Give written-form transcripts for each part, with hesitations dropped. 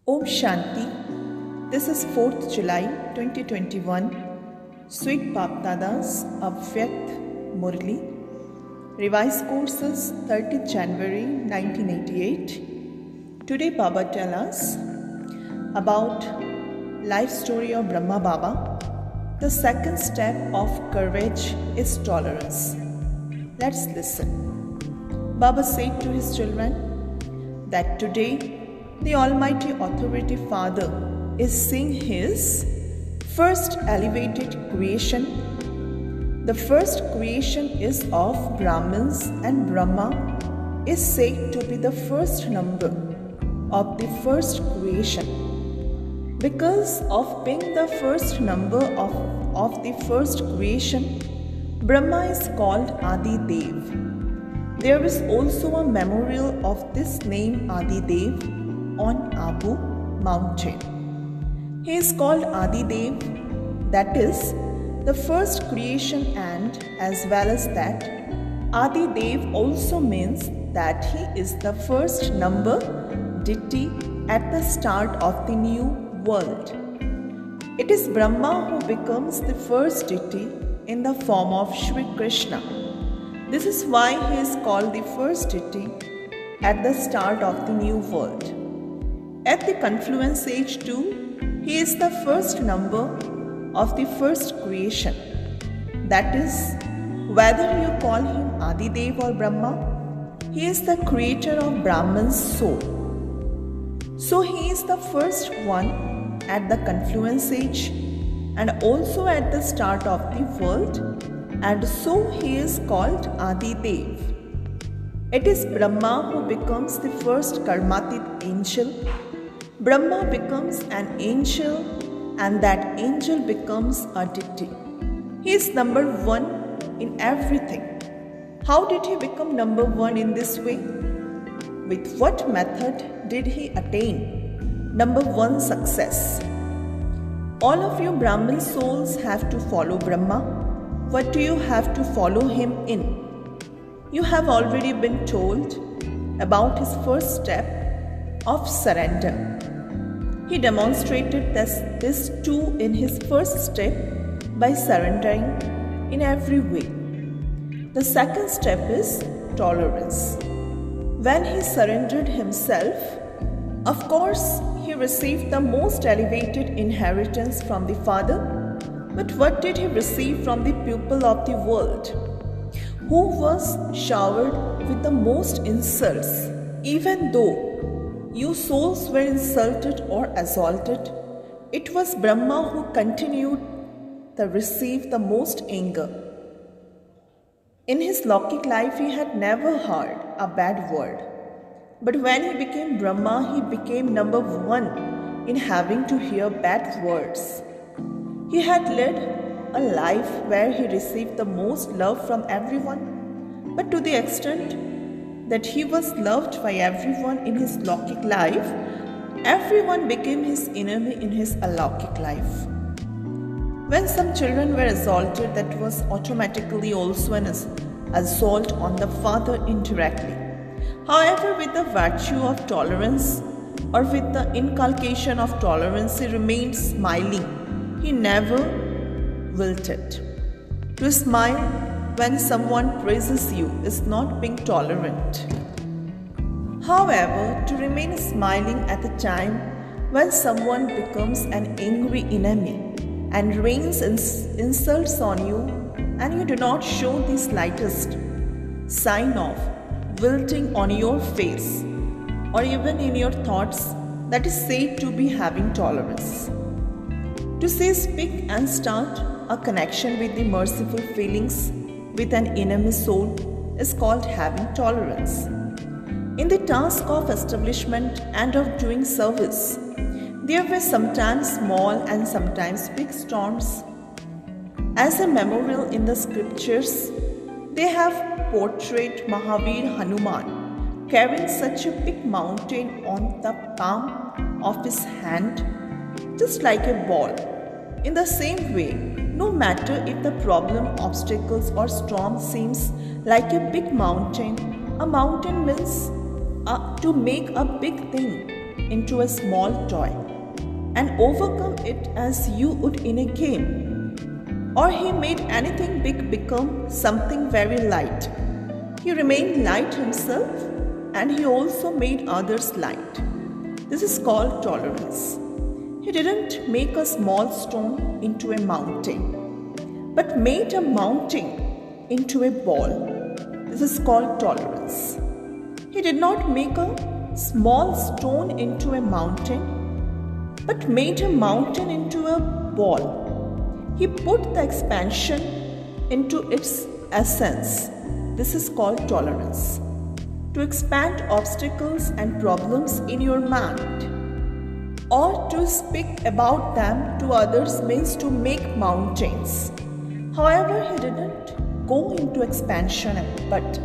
Om Shanti. This is 4th July 2021. Sweet Bapdadas Avyakt Murli. Revised courses 30th January 1988. Today Baba tells us about life story of Brahma Baba. The second step of courage is tolerance. Let's listen. Baba said to his children that today the Almighty Authority Father is seeing His first elevated creation. The first creation is of Brahmins, and Brahma is said to be the first number of the first creation. Because of being the first number of the first creation, Brahma is called Adi Dev. There is also a memorial of this name Adi Dev on Abu mountain. He is called Adi Dev, that is the first creation, and as well as that, Adi Dev also means that he is the first number deity at the start of the new world. It is Brahma who becomes the first deity in the form of Shri Krishna. This is why he is called the first deity at the start of the new world. At the confluence age too, he is the first number of the first creation. That is, whether you call him Adidev or Brahma, he is the creator of Brahman's soul. So he is the first one at the confluence age and also at the start of the world, and so he is called Adidev. It is Brahma who becomes the first Karmatit angel. Brahma becomes an angel, and that angel becomes a deity. He is number one in everything. How did he become number one in this way? With what method did he attain number one success? All of you Brahmin souls have to follow Brahma. What do you have to follow him in? You have already been told about his first step of surrender. He demonstrated this too in his first step by surrendering in every way. The second step is tolerance. When he surrendered himself, of course, he received the most elevated inheritance from the Father. But what did he receive from the pupil of the world, who was showered with the most insults? Even though you souls were insulted or assaulted, it was Brahma who continued to receive the most anger. In his Lokik life, he had never heard a bad word. But when he became Brahma, he became number one in having to hear bad words. He had led a life where he received the most love from everyone, but to the extent that he was loved by everyone in his Lokik life, everyone became his enemy in his Alaukik life. When some children were assaulted, that was automatically also an assault on the father indirectly. However, with the virtue of tolerance or with the inculcation of tolerance, he remained smiling. He never wilted. To smile when someone praises you is not being tolerant. However, to remain smiling at the time when someone becomes an angry enemy and rains insults on you, and you do not show the slightest sign of wilting on your face or even in your thoughts, that is said to be having tolerance. To say speak and start a connection with the merciful feelings with an enemy soul is called having tolerance. In the task of establishment and of doing service, there were sometimes small and sometimes big storms. As a memorial in the scriptures, they have portrayed Mahavir Hanuman carrying such a big mountain on the palm of his hand, just like a ball. In the same way, no matter if the problem, obstacles or storm seems like a big mountain, a mountain means to make a big thing. into a small toy and overcome it as you would in a game. Or he made anything big become something very light. He remained light himself and he also made others light. This is called tolerance. He didn't make a small stone into a mountain, but made a mountain into a ball. This is called tolerance. He did not make a small stone into a mountain, but made a mountain into a ball. He put the expansion into its essence. This is called tolerance. To expand obstacles and problems in your mind, or to speak about them to others means to make mountains. However, he didn't go into expansion, but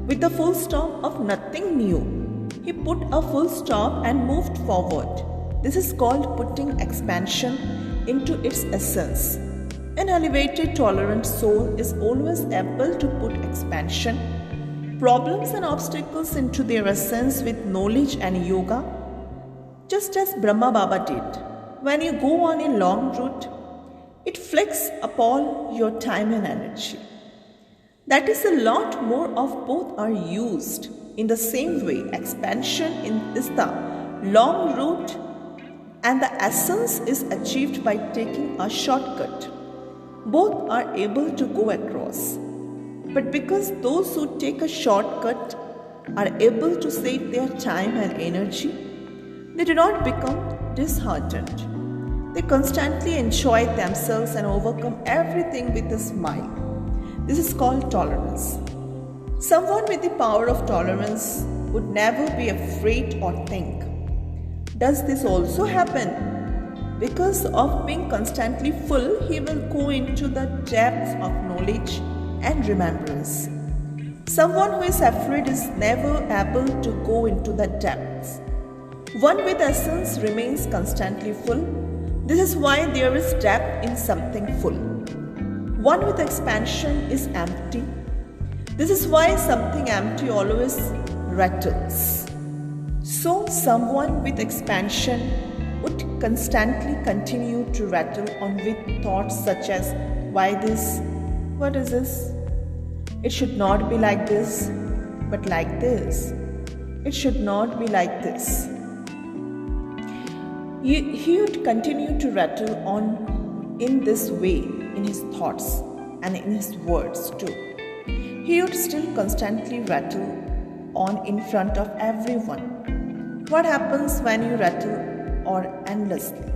with the full stop of nothing new, he put a full stop and moved forward. This is called putting expansion into its essence. An elevated, tolerant soul is always able to put expansion, problems and obstacles into their essence with knowledge and yoga, just as Brahma Baba did. When you go on a long route, it flicks upon your time and energy. That is a lot more of both are used. In the same way, expansion is the long route and the essence is achieved by taking a shortcut. Both are able to go across. But because those who take a shortcut are able to save their time and energy, they do not become disheartened. They constantly enjoy themselves and overcome everything with a smile. This is called tolerance. Someone with the power of tolerance would never be afraid or think, does this also happen? Because of being constantly full, he will go into the depths of knowledge and remembrance. Someone who is afraid is never able to go into the depths. One with essence remains constantly full. This is why there is depth in something full. One with expansion is empty. This is why something empty always rattles. So, someone with expansion would constantly continue to rattle on with thoughts such as, why this? What is this? It should not be like this, but like this. It should not be like this. He would continue to rattle on in this way in his thoughts and in his words too. He would still constantly rattle on in front of everyone. What happens when you rattle or endlessly?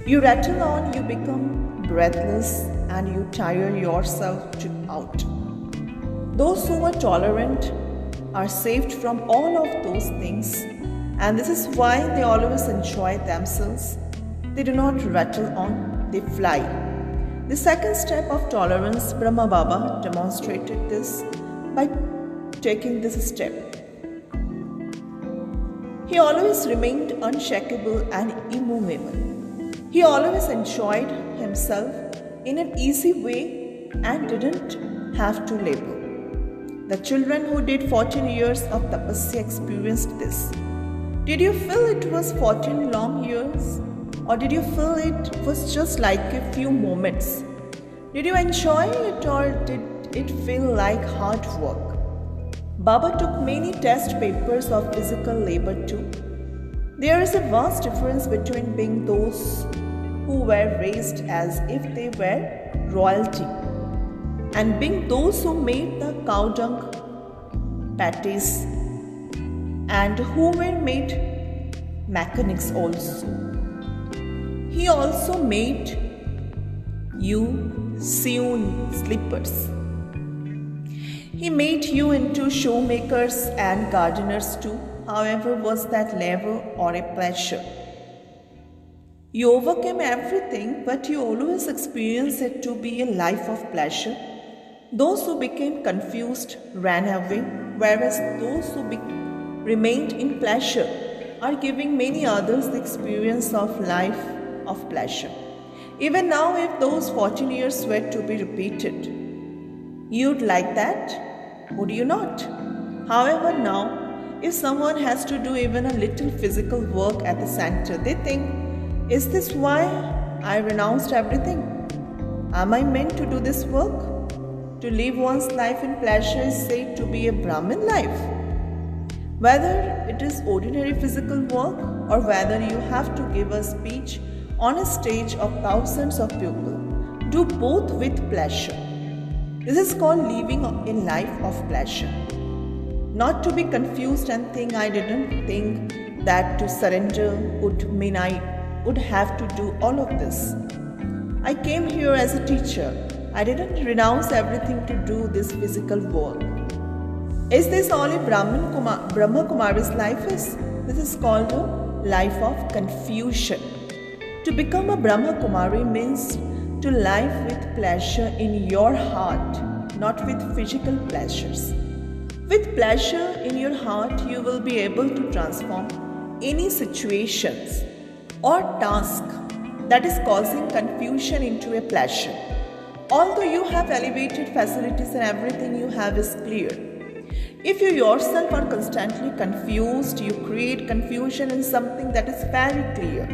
You rattle on, you become breathless and you tire yourself out. Those who are tolerant are saved from all of those things, and this is why they always enjoy themselves. They do not rattle on, they fly. The second step of tolerance, Brahma Baba demonstrated this by taking this step. He always remained unshakable and immovable. He always enjoyed himself in an easy way and didn't have to labor. The children who did 14 years of tapasya experienced this. Did you feel it was 14 long years? Or did you feel it was just like a few moments? Did you enjoy it or did it feel like hard work? Baba took many test papers of physical labor too. There is a vast difference between being those who were raised as if they were royalty and being those who made the cow dung patties and who were made mechanics also. He also made you sewn slippers. He made you into shoemakers and gardeners too. However, was that labor or a pleasure? You overcame everything, but you always experienced it to be a life of pleasure. Those who became confused ran away, whereas those who remained in pleasure are giving many others the experience of life of pleasure. Even now, if those 14 years were to be repeated, you'd like that, would you not? However, now, If someone has to do even a little physical work at the center, they think, is this why I renounced everything? Am I meant to do this work? To live one's life in pleasure is said to be a Brahmin life. Whether it is ordinary physical work or whether you have to give a speech on a stage of thousands of people, do both with pleasure. This is called living a life of pleasure. Not to be confused and think I didn't think that to surrender would mean I would have to do all of this. I came here as a teacher. I didn't renounce everything to do this physical work. Is this all a Brahma Kumari's life is? This is called a life of confusion. To become a Brahma Kumari means to live with pleasure in your heart, not with physical pleasures. With pleasure in your heart, you will be able to transform any situations or task that is causing confusion into a pleasure. Although you have elevated facilities and everything you have is clear, if you yourself are constantly confused, you create confusion in something that is very clear.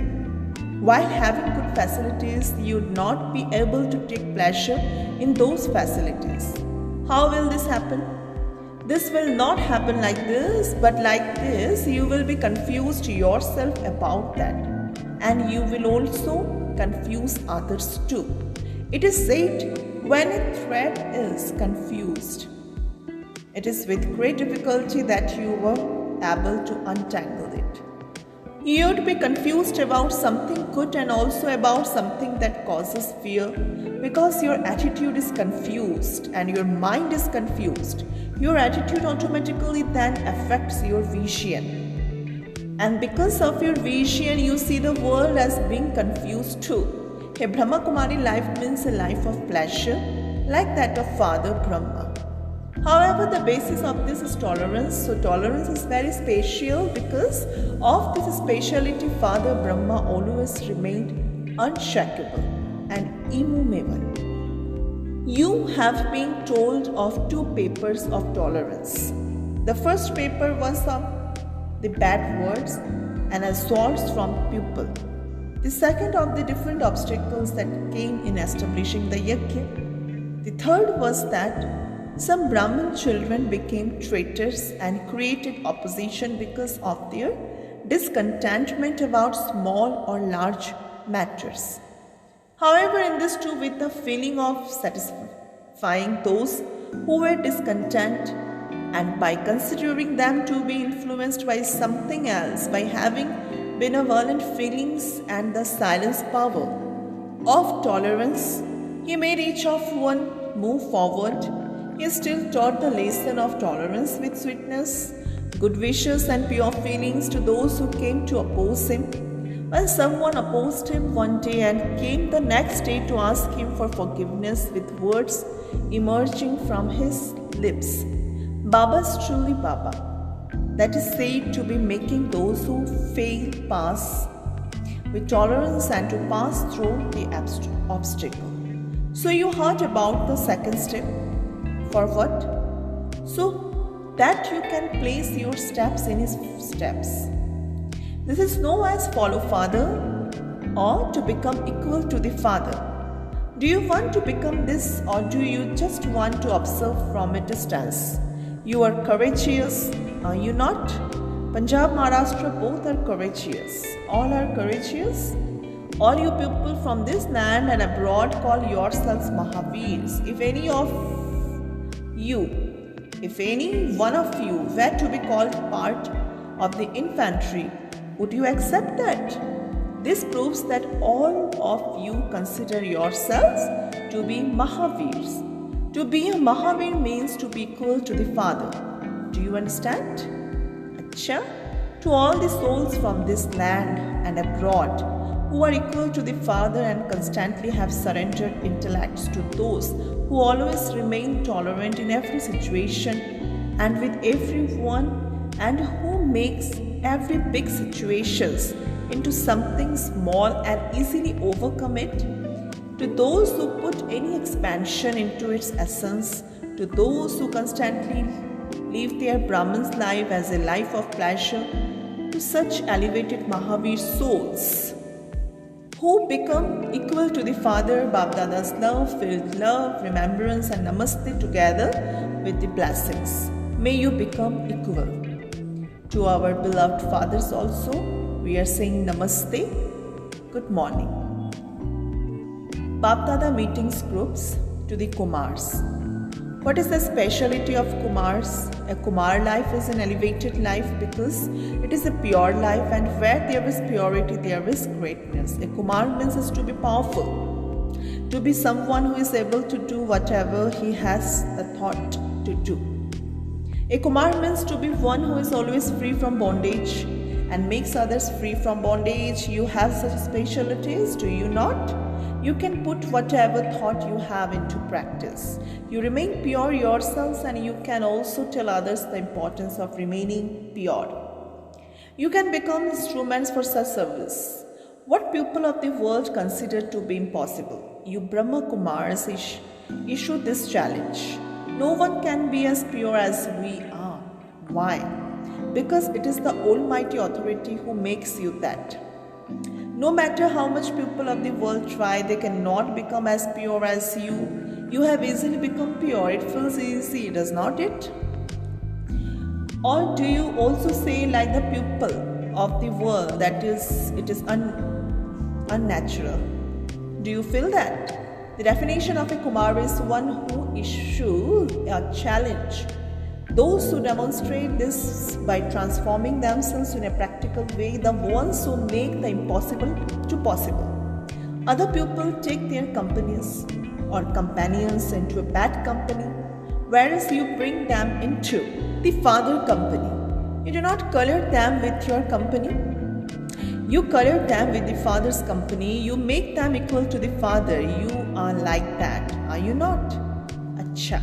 While having good facilities, you would not be able to take pleasure in those facilities. How will this happen? This will not happen like this, but like this, you will be confused yourself about that. And you will also confuse others too. It is said, when a thread is confused, it is with great difficulty that you were able to untangle it. You would be confused about something good and also about something that causes fear because your attitude is confused and your mind is confused. Your attitude automatically then affects your vision. And because of your vision, you see the world as being confused too. A Brahma Kumari life means a life of pleasure like that of Father Brahma. However, the basis of this is tolerance. So tolerance is very special because of this speciality, Father Brahma always remained unshakable and immovable. You have been told of two papers of tolerance. The first paper was of the bad words and assaults from pupil. The second of the different obstacles that came in establishing the yajna. The third was that some Brahmin children became traitors and created opposition because of their discontentment about small or large matters. However, in this too, with the feeling of satisfying those who were discontent and by considering them to be influenced by something else, by having benevolent feelings and the silence power of tolerance, he made each of one move forward. He still taught the lesson of tolerance with sweetness, good wishes and pure feelings to those who came to oppose him. When someone opposed him one day and came the next day to ask him for forgiveness with words emerging from his lips, Baba is truly Baba. That is said to be making those who fail pass with tolerance and to pass through the obstacle. So you heard about the second step. For what? So that you can place your steps in his steps. This is known as follow Father or to become equal to the Father. Do you want to become this or do you just want to observe from a distance? You are courageous, are you not? Punjab, Maharashtra both are courageous. All are courageous. All you people from this land and abroad call yourselves Mahaveers. If any one of you were to be called part of the infantry, would you accept that? This proves that all of you consider yourselves to be Mahaveers. To be a Mahavir means to be equal to the Father. Do you understand? Acha? To all the souls from this land and abroad who are equal to the Father and constantly have surrendered intellects to those who always remain tolerant in every situation and with everyone and who makes every big situations into something small and easily overcome it, to those who put any expansion into its essence, to those who constantly live their Brahman's life as a life of pleasure to such elevated Mahavir souls who become equal to the Father, Bap-Dada's love-filled love, remembrance and namaste together with the blessings. May you become equal. To our beloved fathers also, we are saying namaste, good morning. Bap-Dada meetings groups to the Kumars. What is the speciality of Kumars? A Kumar life is an elevated life because it is a pure life, and where there is purity, there is greatness. A Kumar means to be powerful, to be someone who is able to do whatever he has the thought to do. A Kumar means to be one who is always free from bondage and makes others free from bondage. You have such specialties, do you not? You can put whatever thought you have into practice. You remain pure yourselves, and you can also tell others the importance of remaining pure. You can become instruments for such service. What people of the world consider to be impossible, you Brahma Kumars issue this challenge. No one can be as pure as we are. Why? Because it is the Almighty Authority who makes you that. No matter how much people of the world try, they cannot become as pure as you. You have easily become pure. It feels easy, does not it? Or do you also say like the people of the world that it is unnatural? Do you feel that? The definition of a Kumar is one who issues a challenge. Those who demonstrate this by transforming themselves in a practical way, the ones who make the impossible to possible. Other people take their companies or companions into a bad company, whereas you bring them into the Father company. You do not color them with your company. You color them with the Father's company. You make them equal to the Father. You are like that, are you not? Acha.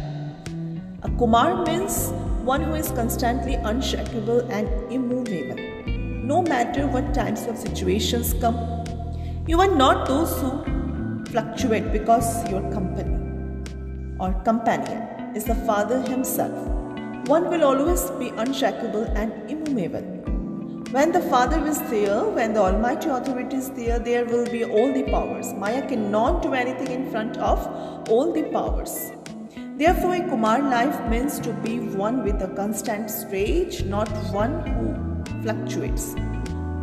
A Kumar means one who is constantly unshakable and immovable. No matter what types of situations come, you are not those who fluctuate, because your company or companion is the Father himself. One will always be unshakable and immovable. When the Father is there, when the Almighty Authority is there, there will be all the powers. Maya cannot do anything in front of all the powers. Therefore, a Kumar life means to be one with a constant stage, not one who fluctuates.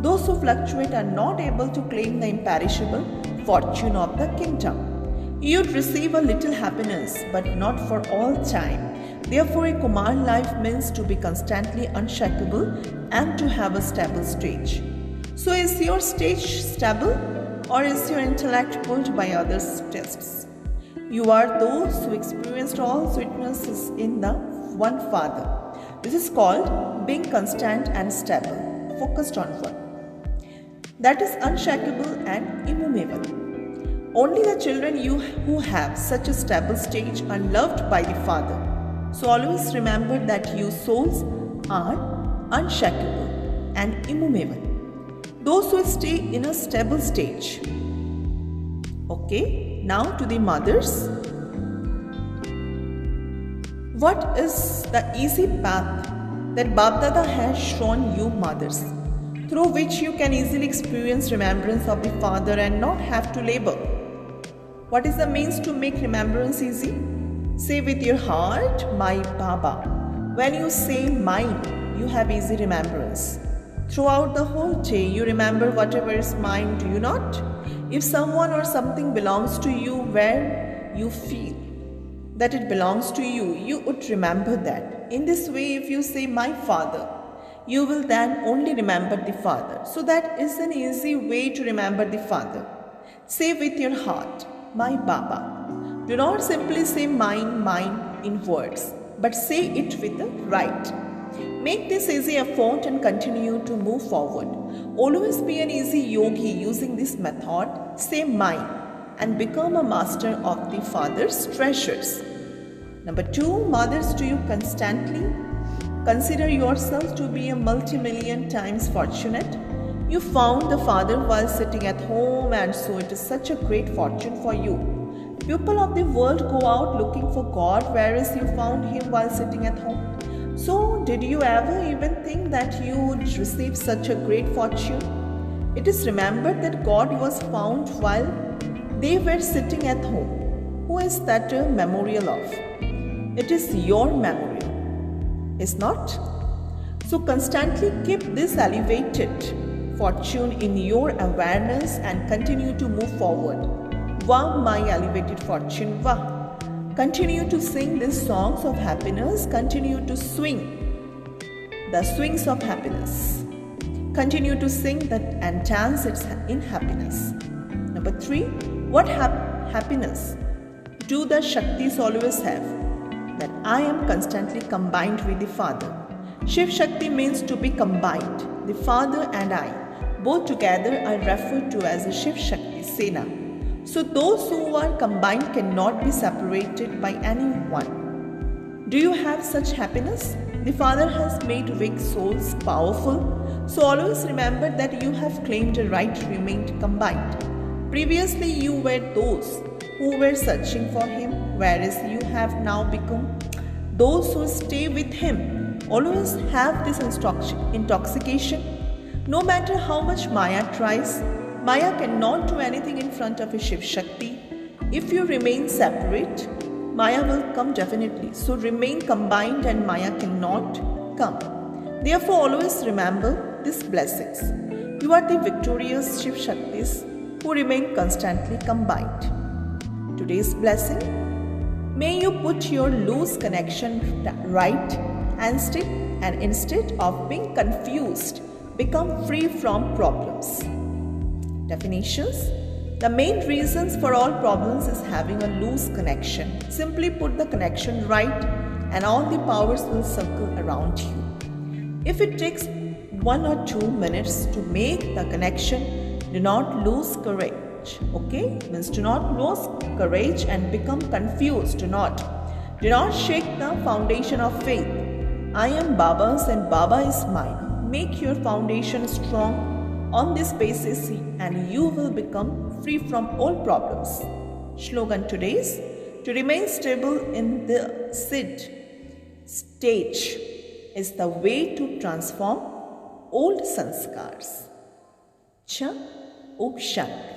Those who fluctuate are not able to claim the imperishable fortune of the kingdom. You'd receive a little happiness, but not for all time. Therefore, a Kumar life means to be constantly unshakable and to have a stable stage. So, is your stage stable, or is your intellect pulled by others' tests? You are those who experienced all sweetnesses in the one Father. This is called being constant and stable, focused on one. That is unshakable and immovable. Only the children who have such a stable stage are loved by the Father. So always remember that you souls are unshakable and immovable. Those who stay in a stable stage. Okay. Now to the mothers. What is the easy path that Bap-Dada has shown you mothers, through which you can easily experience remembrance of the Father and not have to labor? What is the means to make remembrance easy? Say with your heart, my Baba. When you say mine, you have easy remembrance. Throughout the whole day, you remember whatever is mine, do you not? If someone or something belongs to you where you feel that it belongs to you, you would remember that. In this way, if you say my Father, you will then only remember the Father. So that is an easy way to remember the Father. Say with your heart, my Baba. Do not simply say mine, mine in words, but say it with the right. Make this easy effort and continue to move forward. Always be an easy yogi using this method. Say mine and become a master of the Father's treasures. Number 2, mothers, do you constantly consider yourself to be a multi-million times fortunate? You found the Father while sitting at home, and so it is such a great fortune for you. People of the world go out looking for God, whereas you found Him while sitting at home. So, did you ever even think that you would receive such a great fortune? It is remembered that God was found while they were sitting at home. Who is that a memorial of? It is your memorial, is not? So constantly keep this elevated fortune in your awareness and continue to move forward. Wow, my elevated fortune, wow. Continue to sing these songs of happiness. Continue to swing the swings of happiness. Continue to sing that and dance in happiness. Number 3, what happiness do the Shaktis always have? That I am constantly combined with the Father. Shiv Shakti means to be combined. The Father and I, both together, are referred to as a Shiv Shakti Sena. So those who are combined cannot be separated by anyone. Do you have such happiness? The Father has made weak souls powerful. So always remember that you have claimed a right to remain combined. Previously you were those who were searching for Him, whereas you have now become those who stay with Him. Always have this intoxication. No matter how much Maya tries, Maya cannot do anything in front of a Shiv Shakti. If you remain separate, Maya will come definitely. So remain combined and Maya cannot come. Therefore, always remember these blessings. You are the victorious Shiv Shaktis who remain constantly combined. Today's blessing: may you put your loose connection right and instead of being confused, become free from problems. Definitions: the main reasons for all problems is having a loose connection. Simply put the connection right and all the powers will circle around you. If it takes 1 or 2 minutes to make the connection, do not lose courage. Okay? Means do not lose courage and become confused. Do not shake the foundation of faith. I am Baba's and Baba is mine. Make your foundation strong on this basis and you will become free from all problems. Slogan today is: to remain stable in the Siddh stage is the way to transform old sanskars. Cha Om Shanti.